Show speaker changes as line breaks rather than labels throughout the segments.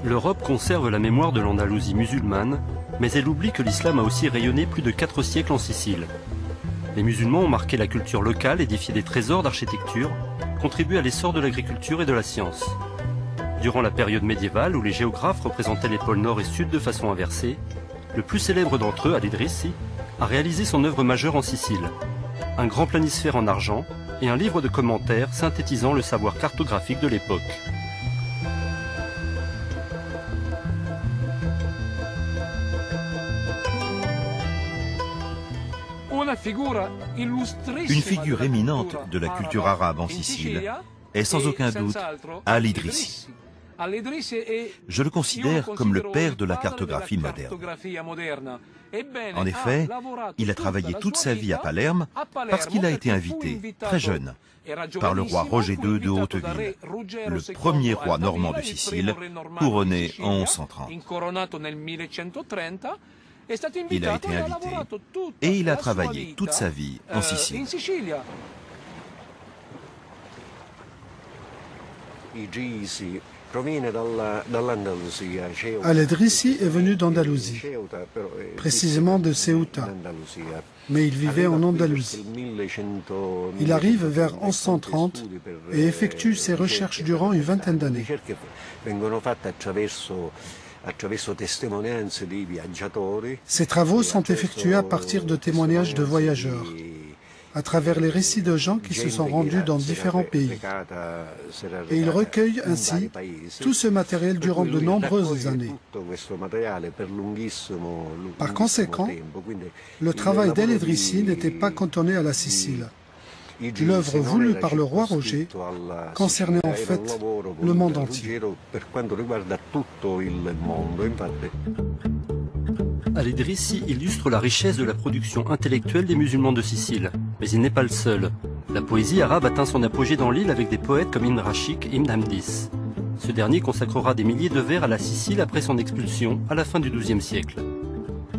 L'Europe conserve la mémoire de l'Andalousie musulmane, mais elle oublie que l'islam a aussi rayonné plus de 4 siècles en Sicile. Les musulmans ont marqué la culture locale, édifié des trésors d'architecture, contribué à l'essor de l'agriculture et de la science. Durant la période médiévale, où les géographes représentaient les pôles nord et sud de façon inversée, le plus célèbre d'entre eux, Al-Idrissi, a réalisé son œuvre majeure en Sicile, un grand planisphère en argent et un livre de commentaires synthétisant le savoir cartographique de l'époque.
Une figure éminente de la culture arabe en Sicile est sans aucun doute Al-Idrissi. Je le considère comme le père de la cartographie moderne. En effet, il a travaillé toute sa vie à Palerme parce qu'il a été invité, très jeune, par le roi Roger II de Hauteville, le premier roi normand de Sicile, couronné en 1130. Il a été invité et il a travaillé toute sa vie en Sicile.
Al-Idrissi est venu d'Andalousie, précisément de Ceuta, mais il vivait en Andalousie. Il arrive vers 1130 et effectue ses recherches durant une vingtaine d'années. Ces travaux sont effectués à partir de témoignages de voyageurs, à travers les récits de gens qui se sont rendus dans différents pays. Et il recueille ainsi tout ce matériel durant de nombreuses années. Par conséquent, le travail d'Al-Idrissi n'était pas cantonné à la Sicile. L'œuvre voulue par le roi Roger concernait en fait le monde entier.
Al-Idrissi illustre la richesse de la production intellectuelle des musulmans de Sicile, mais il n'est pas le seul. La poésie arabe atteint son apogée dans l'île avec des poètes comme Ibn Rashid et Ibn Hamdis. Ce dernier consacrera des milliers de vers à la Sicile après son expulsion à la fin du XIIe siècle.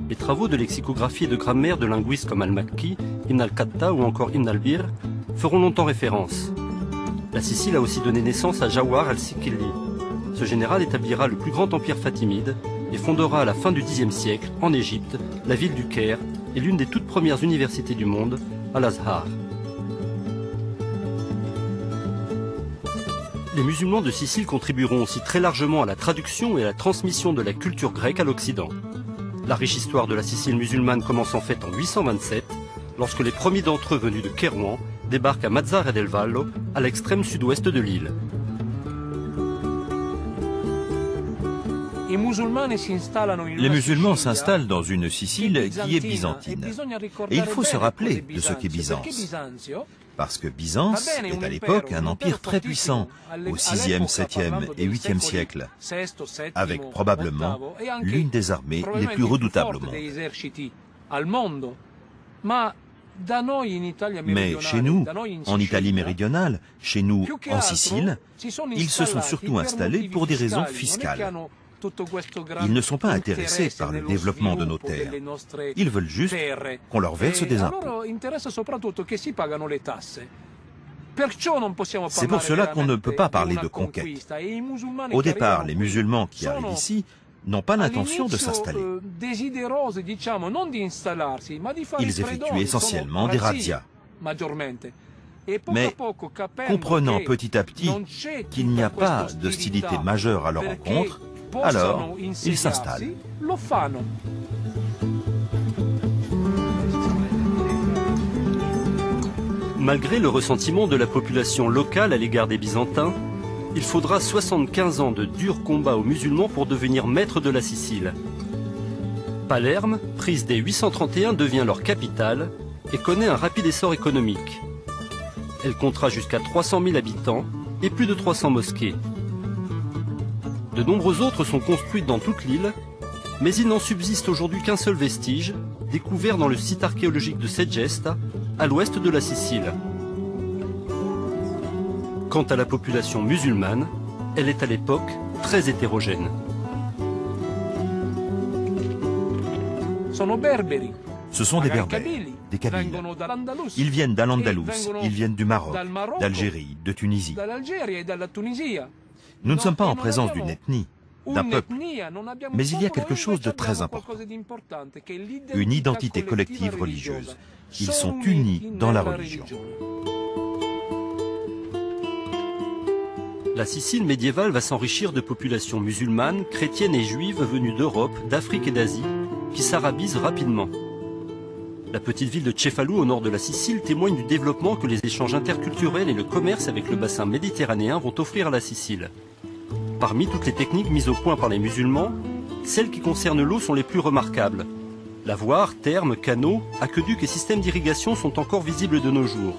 Les travaux de lexicographie et de grammaire de linguistes comme Al-Makki, Ibn al-Qatta ou encore Ibn al-Bir feront longtemps référence. La Sicile a aussi donné naissance à Jawhar al-Sikili. Ce général établira le plus grand empire fatimide et fondera à la fin du Xe siècle, en Égypte, la ville du Caire et l'une des toutes premières universités du monde, Al-Azhar. Les musulmans de Sicile contribueront aussi très largement à la traduction et à la transmission de la culture grecque à l'Occident. La riche histoire de la Sicile musulmane commence en fait en 827, lorsque les premiers d'entre eux venus de Kairouan débarquent à Mazara del Vallo, à l'extrême sud-ouest de l'île.
Les musulmans s'installent dans une Sicile qui est byzantine. Et il faut se rappeler de ce qu'est Byzance. Parce que Byzance est à l'époque un empire très puissant, au 6e, 7e et 8e siècle, avec probablement l'une des armées les plus redoutables au monde. Mais chez nous, en Italie méridionale, chez nous, en Sicile, ils se sont surtout installés pour des raisons fiscales. Ils ne sont pas intéressés par le développement de nos terres. Ils veulent juste qu'on leur verse des impôts. C'est pour cela qu'on ne peut pas parler de conquête. Au départ, les musulmans qui arrivent ici n'ont pas l'intention de s'installer. Ils effectuent essentiellement des razzias. Mais comprenant petit à petit qu'il n'y a pas d'hostilité majeure à leur encontre, alors ils s'installent.
Malgré le ressentiment de la population locale à l'égard des Byzantins, il faudra 75 ans de durs combats aux musulmans pour devenir maître de la Sicile. Palerme, prise dès 831, devient leur capitale et connaît un rapide essor économique. Elle comptera jusqu'à 300 000 habitants et plus de 300 mosquées. De nombreux autres sont construites dans toute l'île, mais il n'en subsiste aujourd'hui qu'un seul vestige, découvert dans le site archéologique de Segesta, à l'ouest de la Sicile. Quant à la population musulmane, elle est à l'époque très hétérogène.
Ce sont des Berbères, des Kabyles. Ils viennent d'Al-Andalus, ils viennent du Maroc, d'Algérie, de Tunisie. Nous ne sommes pas en présence d'une ethnie. d'un peuple. Mais il y a quelque chose de très important, une identité collective religieuse. Ils sont unis dans la religion.
La Sicile médiévale va s'enrichir de populations musulmanes, chrétiennes et juives venues d'Europe, d'Afrique et d'Asie, qui s'arabisent rapidement. La petite ville de Cefalù au nord de la Sicile témoigne du développement que les échanges interculturels et le commerce avec le bassin méditerranéen vont offrir à la Sicile. Parmi toutes les techniques mises au point par les musulmans, celles qui concernent l'eau sont les plus remarquables. Lavoirs, thermes, canaux, aqueducs et systèmes d'irrigation sont encore visibles de nos jours.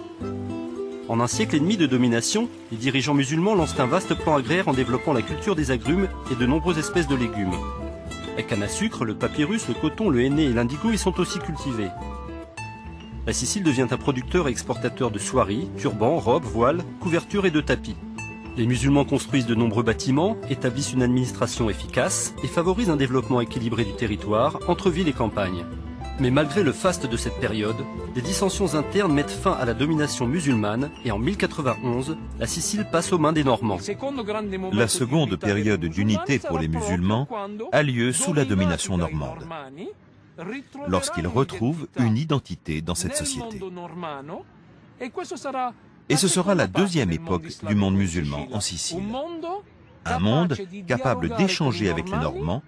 En un siècle et demi de domination, les dirigeants musulmans lancent un vaste plan agraire en développant la culture des agrumes et de nombreuses espèces de légumes. La canne à sucre, le papyrus, le coton, le henné et l'indigo y sont aussi cultivés. La Sicile devient un producteur et exportateur de soieries, turbans, robes, voiles, couvertures et de tapis. Les musulmans construisent de nombreux bâtiments, établissent une administration efficace et favorisent un développement équilibré du territoire entre villes et campagnes. Mais malgré le faste de cette période, des dissensions internes mettent fin à la domination musulmane et en 1091, la Sicile passe aux mains des Normands.
La seconde période d'unité pour les musulmans a lieu sous la domination normande, lorsqu'ils retrouvent une identité dans cette société. Et ce sera la deuxième époque du monde musulman en Sicile. Un monde capable d'échanger avec les Normands,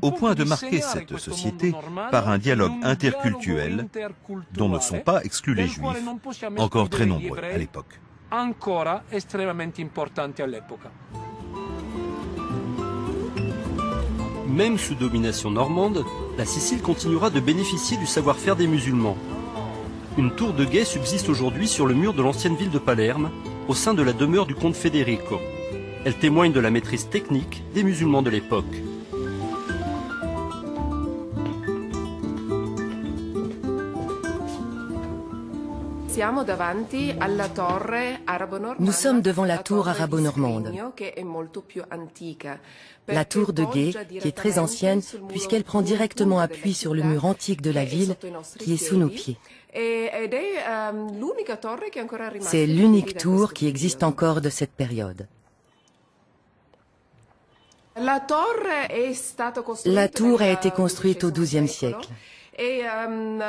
au point de marquer cette société par un dialogue interculturel dont ne sont pas exclus les Juifs, encore très nombreux à l'époque.
Même sous domination normande, la Sicile continuera de bénéficier du savoir-faire des musulmans. Une tour de guet subsiste aujourd'hui sur le mur de l'ancienne ville de Palerme, au sein de la demeure du comte Federico. Elle témoigne de la maîtrise technique des musulmans de l'époque.
Nous sommes devant la tour arabo-normande. La tour de guet, qui est très ancienne puisqu'elle prend directement appui sur le mur antique de la ville qui est sous nos pieds. C'est l'unique tour qui existe encore de cette période. La tour a été construite au XIIe siècle.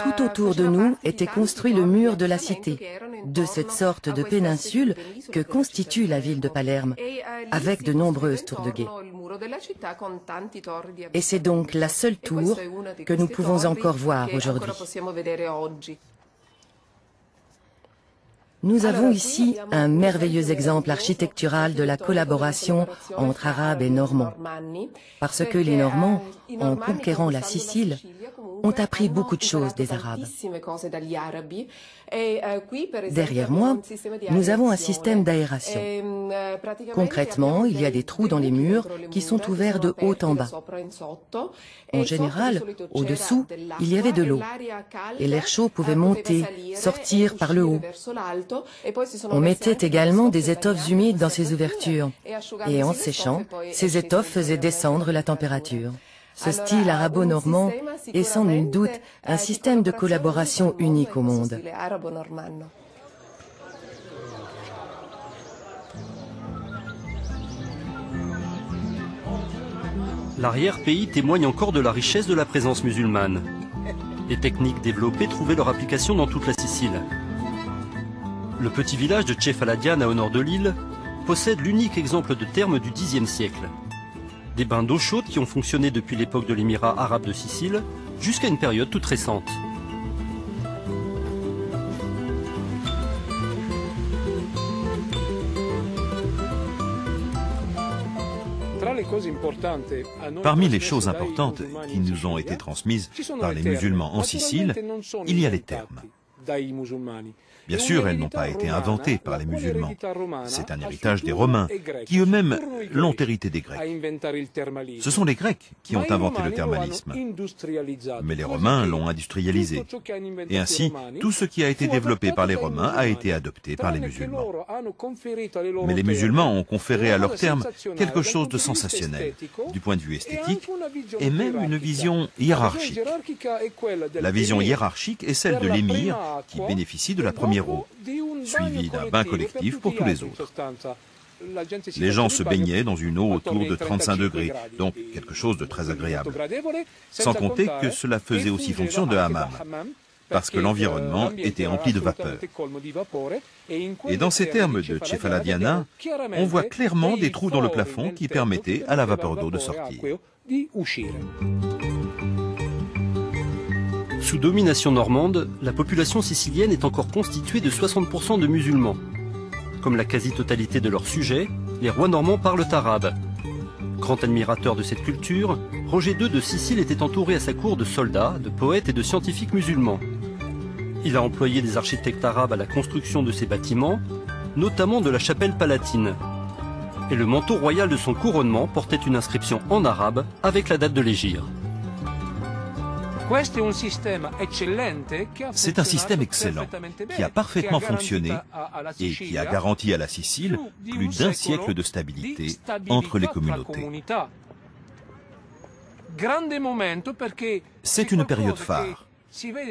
Tout autour de nous était construit le mur de la cité, de cette sorte de péninsule que constitue la ville de Palerme, avec de nombreuses tours de guet. Et c'est donc la seule tour que nous pouvons encore voir aujourd'hui. Nous avons ici un merveilleux exemple architectural de la collaboration entre Arabes et Normands, parce que les Normands, en conquérant la Sicile, ont appris beaucoup de choses des Arabes. Derrière moi, nous avons un système d'aération. Concrètement, il y a des trous dans les murs qui sont ouverts de haut en bas. En général, au-dessous, il y avait de l'eau. Et l'air chaud pouvait monter, sortir par le haut. On mettait également des étoffes humides dans ces ouvertures. Et en séchant, ces étoffes faisaient descendre la température. Ce style arabo-normand est sans nul doute un système de collaboration unique au monde.
L'arrière-pays témoigne encore de la richesse de la présence musulmane. Les techniques développées trouvaient leur application dans toute la Sicile. Le petit village de Cefaladiana au nord de l'île possède l'unique exemple de thermes du Xe siècle. Des bains d'eau chaude qui ont fonctionné depuis l'époque de l'émirat arabe de Sicile jusqu'à une période toute récente.
Parmi les choses importantes qui nous ont été transmises par les musulmans en Sicile, il y a les thermes. Bien sûr, elles n'ont pas été inventées par les musulmans. C'est un héritage des Romains, qui eux-mêmes l'ont hérité des Grecs. Ce sont les Grecs qui ont inventé le thermalisme. Mais les Romains l'ont industrialisé. Et ainsi, tout ce qui a été développé par les Romains a été adopté par les musulmans. Mais les musulmans ont conféré à leurs thermes quelque chose de sensationnel, du point de vue esthétique, et même une vision hiérarchique. La vision hiérarchique est celle de l'émir qui bénéficie de la première eau, suivi d'un bain collectif pour tous les autres. Les gens se baignaient dans une eau autour de 35 degrés, donc quelque chose de très agréable. Sans compter que cela faisait aussi fonction de hammam, parce que l'environnement était empli de vapeur. Et dans ces thermes de Cefaladiana, on voit clairement des trous dans le plafond qui permettaient à la vapeur d'eau de sortir.
Sous domination normande, la population sicilienne est encore constituée de 60% de musulmans. Comme la quasi-totalité de leurs sujets, les rois normands parlent arabe. Grand admirateur de cette culture, Roger II de Sicile était entouré à sa cour de soldats, de poètes et de scientifiques musulmans. Il a employé des architectes arabes à la construction de ses bâtiments, notamment de la chapelle palatine. Et le manteau royal de son couronnement portait une inscription en arabe avec la date de l'hégire.
C'est un système excellent, qui a parfaitement fonctionné et qui a garanti à la Sicile plus d'un siècle de stabilité entre les communautés. C'est une période phare.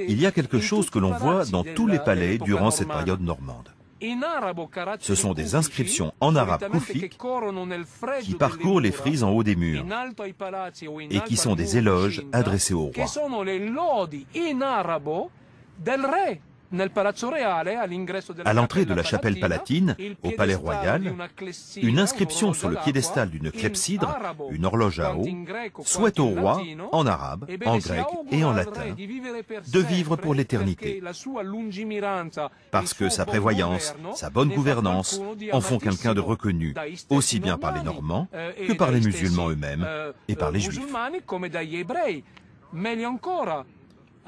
Il y a quelque chose que l'on voit dans tous les palais durant cette période normande. Ce sont des inscriptions en arabe koufique qui parcourent les frises en haut des murs et qui sont des éloges adressés au roi. À l'entrée de la chapelle palatine, au palais royal, une inscription sur le piédestal d'une clepsydre, une horloge à eau, souhaite au roi, en arabe, en grec et en latin, de vivre pour l'éternité, parce que sa prévoyance, sa bonne gouvernance en font quelqu'un de reconnu, aussi bien par les Normands que par les musulmans eux-mêmes et par les Juifs.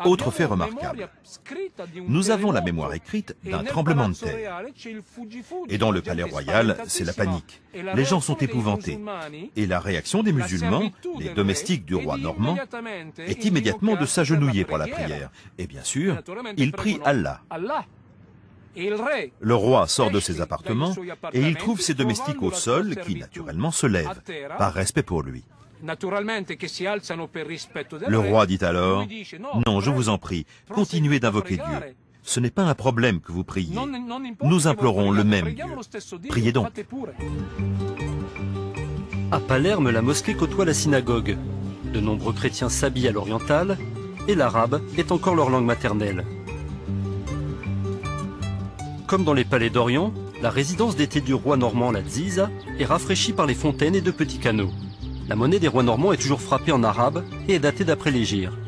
Autre fait remarquable, nous avons la mémoire écrite d'un tremblement de terre. Et dans le palais royal, c'est la panique. Les gens sont épouvantés. Et la réaction des musulmans, les domestiques du roi normand, est immédiatement de s'agenouiller pour la prière. Et bien sûr, ils prient Allah. Le roi sort de ses appartements et il trouve ses domestiques au sol qui, naturellement, se lèvent, par respect pour lui. Le roi dit alors, « Non, je vous en prie, continuez d'invoquer Dieu. Ce n'est pas un problème que vous priez. Nous implorons le même Dieu. Priez donc. »
À Palerme, la mosquée côtoie la synagogue. De nombreux chrétiens s'habillent à l'oriental et l'arabe est encore leur langue maternelle. Comme dans les palais d'Orient, la résidence d'été du roi normand, la Ziza, est rafraîchie par les fontaines et de petits canaux. La monnaie des rois normands est toujours frappée en arabe et est datée d'après l'hégire.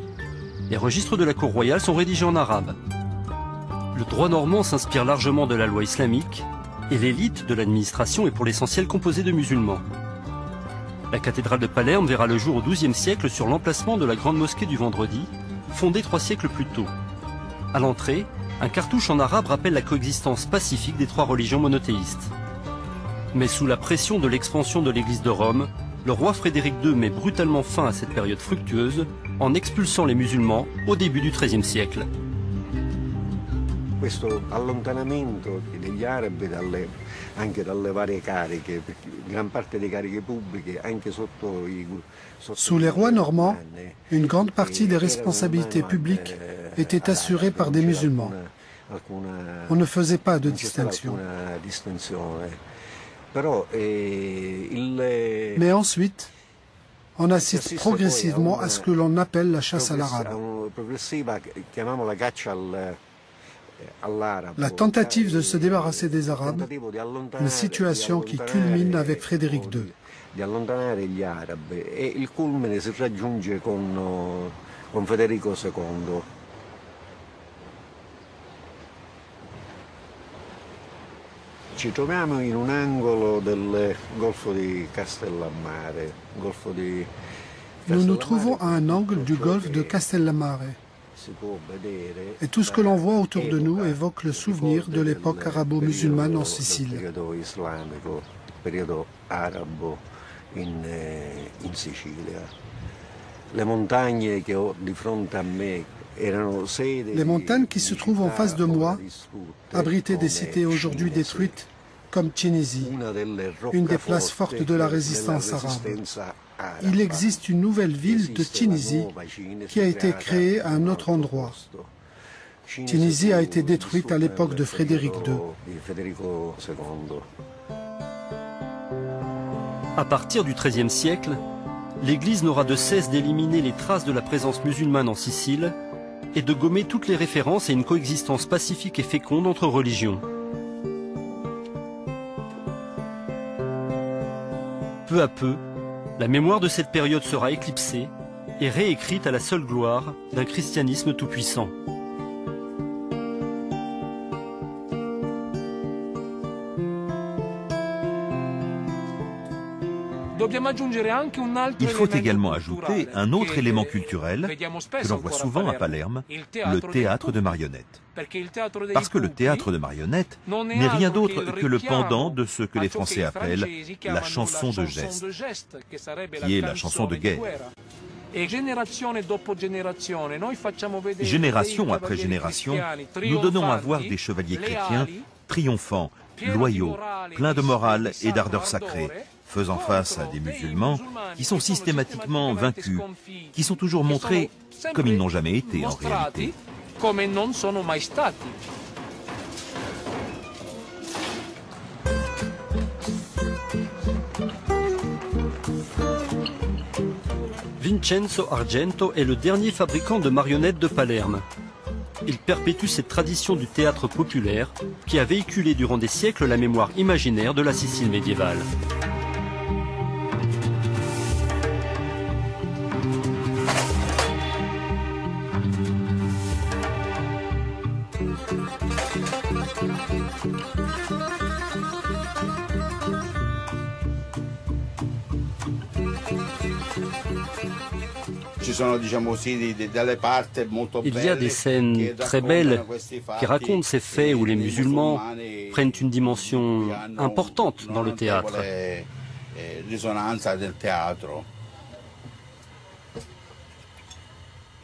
Les registres de la cour royale sont rédigés en arabe. Le droit normand s'inspire largement de la loi islamique et l'élite de l'administration est pour l'essentiel composée de musulmans. La cathédrale de Palerme verra le jour au XIIe siècle sur l'emplacement de la grande mosquée du Vendredi, fondée 3 siècles plus tôt. À l'entrée, un cartouche en arabe rappelle la coexistence pacifique des 3 religions monothéistes. Mais sous la pression de l'expansion de l'Église de Rome, le roi Frédéric II met brutalement fin à cette période fructueuse en expulsant les musulmans au début du XIIIe siècle.
Questo allontanamento degli arabi anche dalle varie cariche, gran parte delle cariche pubbliche, anche sotto i...
Sous les rois normands, une grande partie des responsabilités publiques était assurée par des musulmans. On ne faisait pas de distinction. Mais ensuite, on assiste progressivement à ce que l'on appelle la chasse à l'arabe. La tentative de se débarrasser des Arabes, une situation qui culmine avec Frédéric II.
Ci troviamo in un angolo del golfo di Castellammare.
Nous nous trouvons à un angle du golfe de Castellammare. Et tout ce que l'on voit autour de nous évoque le souvenir de l'époque arabo-musulmane en Sicile.
Les montagnes
qui se trouvent en face de moi abritaient des cités aujourd'hui détruites comme Tunisi, une des places fortes de la résistance arabe. Il existe une nouvelle ville de Tunisie qui a été créée à un autre endroit. Tunisie a été détruite à l'époque de Frédéric II.
À partir du XIIIe siècle, l'Église n'aura de cesse d'éliminer les traces de la présence musulmane en Sicile et de gommer toutes les références à une coexistence pacifique et féconde entre religions. Peu à peu, la mémoire de cette période sera éclipsée et réécrite à la seule gloire d'un christianisme tout-puissant.
Il faut également ajouter un autre élément culturel que l'on voit souvent à Palerme, le théâtre de marionnettes. Parce que le théâtre de marionnettes n'est rien d'autre que le pendant de ce que les Français appellent la chanson de geste, qui est la chanson de guerre. Génération après génération, nous donnons à voir des chevaliers chrétiens triomphants, loyaux, pleins de morale et d'ardeur sacrée, faisant face à des musulmans qui sont systématiquement vaincus, qui sont toujours montrés comme ils n'ont jamais été en réalité.
Vincenzo Argento est le dernier fabricant de marionnettes de Palerme. Il perpétue cette tradition du théâtre populaire qui a véhiculé durant des siècles la mémoire imaginaire de la Sicile médiévale. Il y a des scènes très belles qui racontent ces faits où les musulmans prennent une dimension importante dans le théâtre.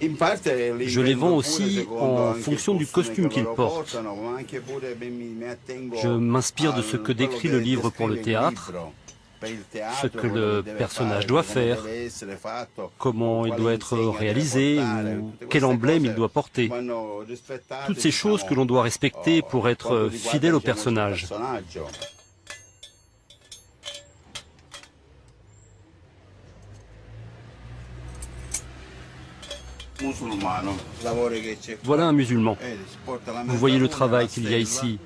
Je les vends aussi en fonction du costume qu'ils portent. Je m'inspire de ce que décrit le livre pour le théâtre, ce que le personnage doit faire, comment il doit être réalisé, ou quel emblème il doit porter. Toutes ces choses que l'on doit respecter pour être fidèle au personnage. Voilà un musulman. Vous voyez le travail qu'il y a ici.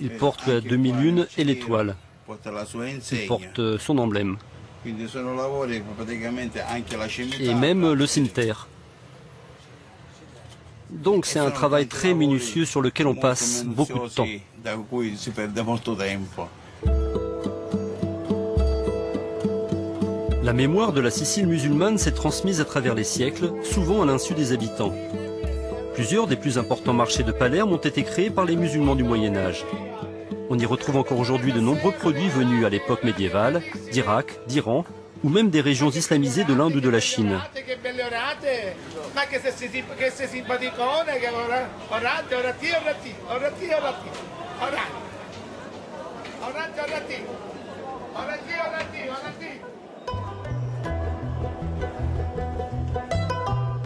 Il porte la demi-lune et l'étoile. Il porte son emblème. Et même le cimeterre. Donc c'est un travail très minutieux sur lequel on passe beaucoup de temps. La mémoire de la Sicile musulmane s'est transmise à travers les siècles, souvent à l'insu des habitants. Plusieurs des plus importants marchés de Palerme ont été créés par les musulmans du Moyen-Âge. On y retrouve encore aujourd'hui de nombreux produits venus à l'époque médiévale, d'Irak, d'Iran, ou même des régions islamisées de l'Inde ou de la Chine.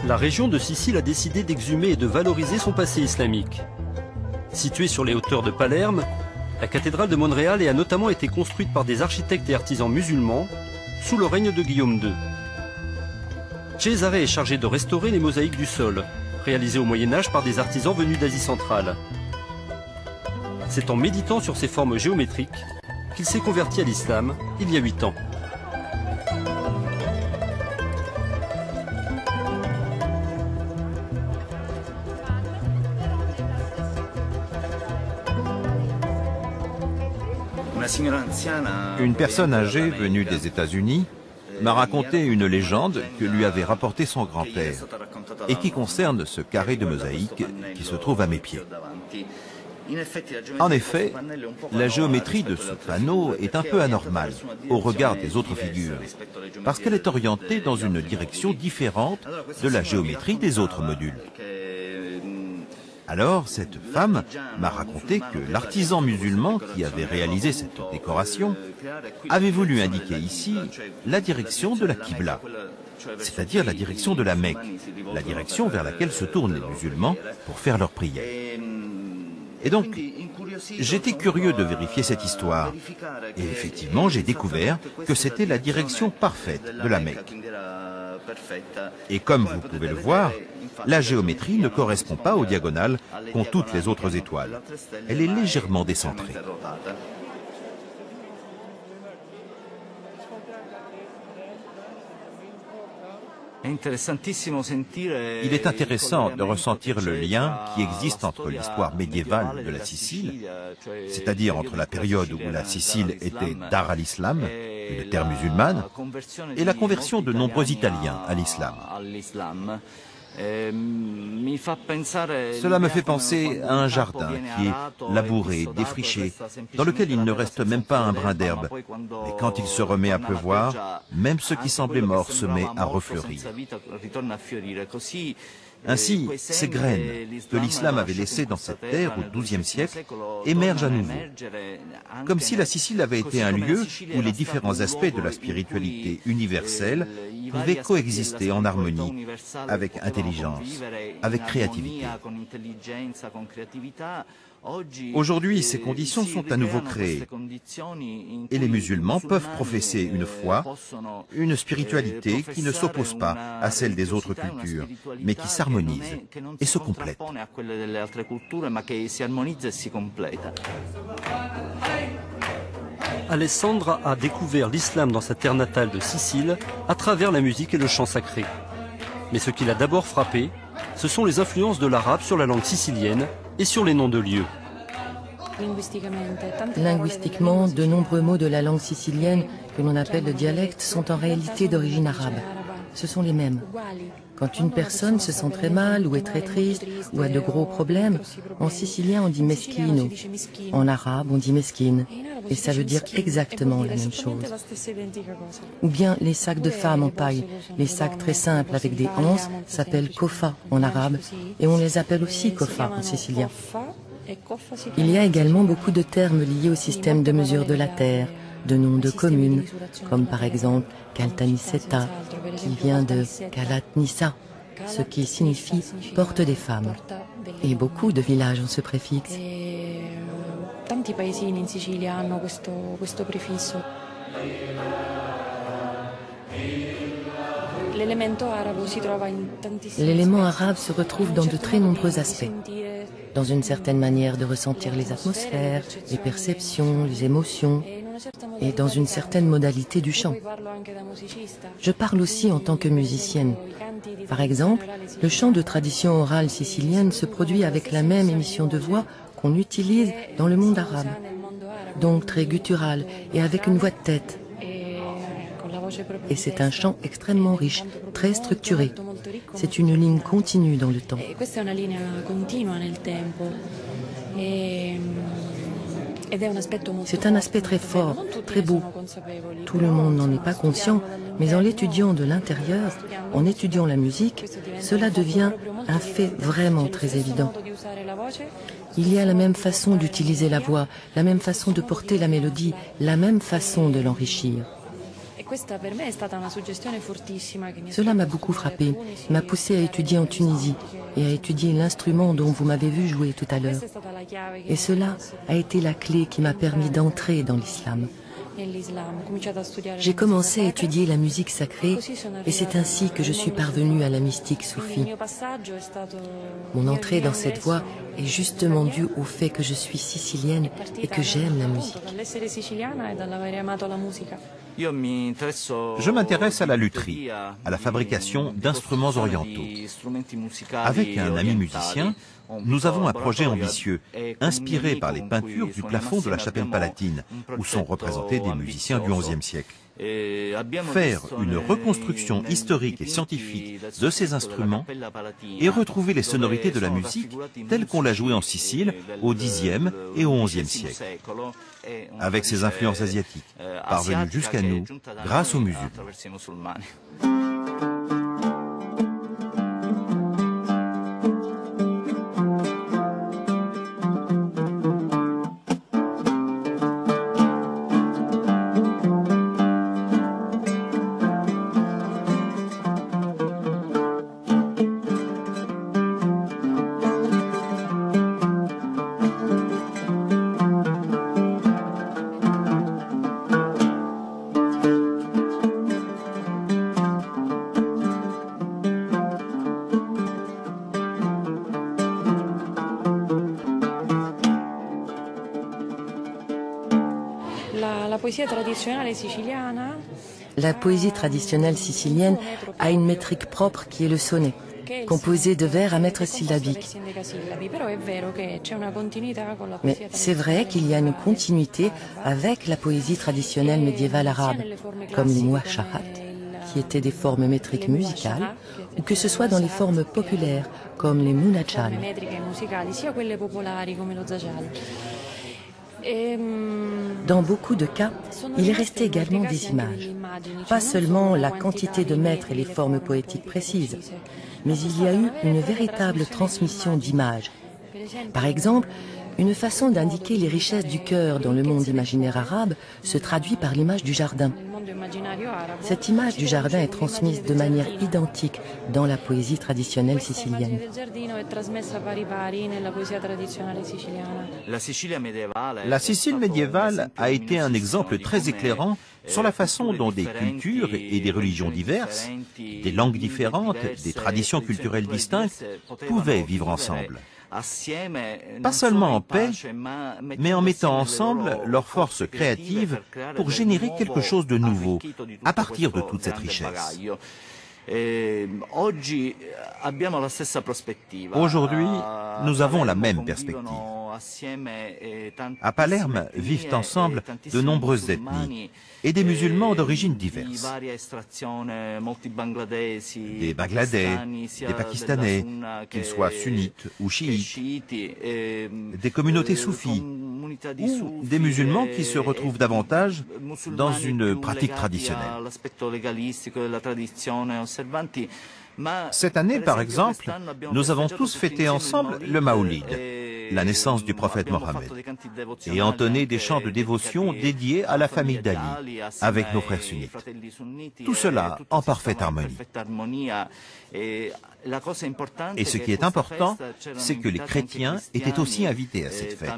La région de Sicile a décidé d'exhumer et de valoriser son passé islamique. Située sur les hauteurs de Palerme, la cathédrale de Monréal a notamment été construite par des architectes et artisans musulmans sous le règne de Guillaume II. Cesare est chargé de restaurer les mosaïques du sol, réalisées au Moyen-Âge par des artisans venus d'Asie centrale. C'est en méditant sur ces formes géométriques qu'il s'est converti à l'islam il y a 8 ans.
Une personne âgée venue des États-Unis m'a raconté une légende que lui avait rapportée son grand-père et qui concerne ce carré de mosaïque qui se trouve à mes pieds. En effet, la géométrie de ce panneau est un peu anormale au regard des autres figures, parce qu'elle est orientée dans une direction différente de la géométrie des autres modules. Alors, cette femme m'a raconté que l'artisan musulman qui avait réalisé cette décoration avait voulu indiquer ici la direction de la Qibla, c'est-à-dire la direction de la Mecque, la direction vers laquelle se tournent les musulmans pour faire leurs prières. Et donc, j'étais curieux de vérifier cette histoire. Et effectivement, j'ai découvert que c'était la direction parfaite de la Mecque. Et comme vous pouvez le voir, la géométrie ne correspond pas aux diagonales qu'ont toutes les autres étoiles. Elle est légèrement décentrée. Il est intéressant de ressentir le lien qui existe entre l'histoire médiévale de la Sicile, c'est-à-dire entre la période où la Sicile était Dar al-Islam, une terre musulmane, et la conversion de nombreux Italiens à l'islam. Cela me fait penser à un jardin qui est labouré, défriché, dans lequel il ne reste même pas un brin d'herbe. Et quand il se remet à pleuvoir, même ce qui semblait mort se met à refleurir. Ainsi, ces graines que l'islam avait laissées dans cette terre au XIIe siècle émergent à nouveau, comme si la Sicile avait été un lieu où les différents aspects de la spiritualité universelle pouvaient coexister en harmonie, avec intelligence, avec créativité. Aujourd'hui, ces conditions sont à nouveau créées et les musulmans peuvent professer une foi, une spiritualité qui ne s'oppose pas à celle des autres cultures, mais qui s'harmonise et se complète.
Alessandra a découvert l'islam dans sa terre natale de Sicile à travers la musique et le chant sacré. Mais ce qui l'a d'abord frappé, ce sont les influences de l'arabe sur la langue sicilienne et sur les noms de lieux.
Linguistiquement, de nombreux mots de la langue sicilienne que l'on appelle le dialecte sont en réalité d'origine arabe. Ce sont les mêmes. Quand une personne se sent très mal ou est très triste ou a de gros problèmes, en sicilien on dit meschino, en arabe on dit mesquine, et ça veut dire exactement la même chose. Ou bien les sacs de femmes en paille, les sacs très simples avec des anses s'appellent kofa en arabe, et on les appelle aussi kofa en sicilien. Il y a également beaucoup de termes liés au système de mesure de la terre, de noms de communes, comme par exemple Caltanissetta, qui vient de Calatnissa, ce qui signifie porte des femmes. Et beaucoup de villages ont ce préfixe.
Tanti paesini in Sicilia hanno questo prefisso.
L'élément arabe se retrouve dans de très nombreux aspects. Dans une certaine manière de ressentir les atmosphères, les perceptions, les émotions, et dans une certaine modalité du chant. Je parle aussi en tant que musicienne. Par exemple, le chant de tradition orale sicilienne se produit avec la même émission de voix qu'on utilise dans le monde arabe, donc très guttural et avec une voix de tête. Et c'est un chant extrêmement riche, très structuré. C'est une ligne continue dans le temps. C'est un aspect très fort, très beau. Tout le monde n'en est pas conscient, mais en l'étudiant de l'intérieur, en étudiant la musique, cela devient un fait vraiment très évident. Il y a la même façon d'utiliser la voix, la même façon de porter la mélodie, la même façon de l'enrichir. Cela m'a beaucoup frappé, m'a poussé à étudier en Tunisie et à étudier l'instrument dont vous m'avez vu jouer tout à l'heure. Et cela a été la clé qui m'a permis d'entrer dans l'islam. J'ai commencé à étudier la musique sacrée et c'est ainsi que je suis parvenue à la mystique soufie. Mon entrée dans cette voie est justement due au fait que je suis sicilienne et que j'aime la musique.
Je m'intéresse à la lutherie, à la fabrication d'instruments orientaux. Avec un ami musicien, nous avons un projet ambitieux, inspiré par les peintures du plafond de la chapelle palatine, où sont représentés des musiciens du XIe siècle. Faire une reconstruction historique et scientifique de ces instruments et retrouver les sonorités de la musique telles qu'on l'a jouée en Sicile au Xe et au XIe siècle, avec ses influences asiatiques, parvenues jusqu'à nous grâce aux musulmans.
La poésie traditionnelle sicilienne a une métrique propre qui est le sonnet, composé de vers à mètre syllabique. Mais c'est vrai qu'il y a une continuité avec la poésie traditionnelle médiévale arabe, comme les muashahat, qui étaient des formes métriques musicales, ou que ce soit dans les formes populaires, comme les munajal. Dans beaucoup de cas, il est resté également des images. Pas seulement la quantité de mètres et les formes poétiques précises, mais il y a eu une véritable transmission d'images. Par exemple, une façon d'indiquer les richesses du cœur dans le monde imaginaire arabe se traduit par l'image du jardin. Cette image du jardin est transmise de manière identique dans la poésie traditionnelle sicilienne.
La Sicile médiévale a été un exemple très éclairant sur la façon dont des cultures et des religions diverses, des langues différentes, des traditions culturelles distinctes pouvaient vivre ensemble. Pas seulement en paix, mais en mettant ensemble leurs forces créatives pour générer quelque chose de nouveau à partir de toute cette richesse. Aujourd'hui, nous avons la même perspective. À Palerme vivent ensemble de nombreuses ethnies et des musulmans d'origines diverses. Des Bangladais, des Pakistanais, qu'ils soient sunnites ou chiites, des communautés soufis ou des musulmans qui se retrouvent davantage dans une pratique traditionnelle. Cette année, par exemple, nous avons tous fêté ensemble le Maoulid, la naissance du prophète Mohammed, et entonné des chants de dévotion dédiés à la famille d'Ali, avec nos frères sunnites. Tout cela en parfaite harmonie. Et ce qui est important, c'est que les chrétiens étaient aussi invités à cette fête,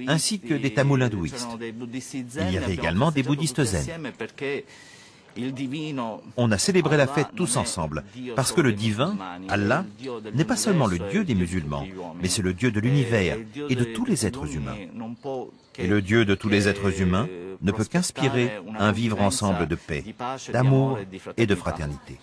ainsi que des Tamouls hindouistes. Il y avait également des bouddhistes zen. On a célébré la fête tous ensemble, parce que le divin, Allah, n'est pas seulement le Dieu des musulmans, mais c'est le Dieu de l'univers et de tous les êtres humains. Et le Dieu de tous les êtres humains ne peut qu'inspirer un vivre ensemble de paix, d'amour et de fraternité.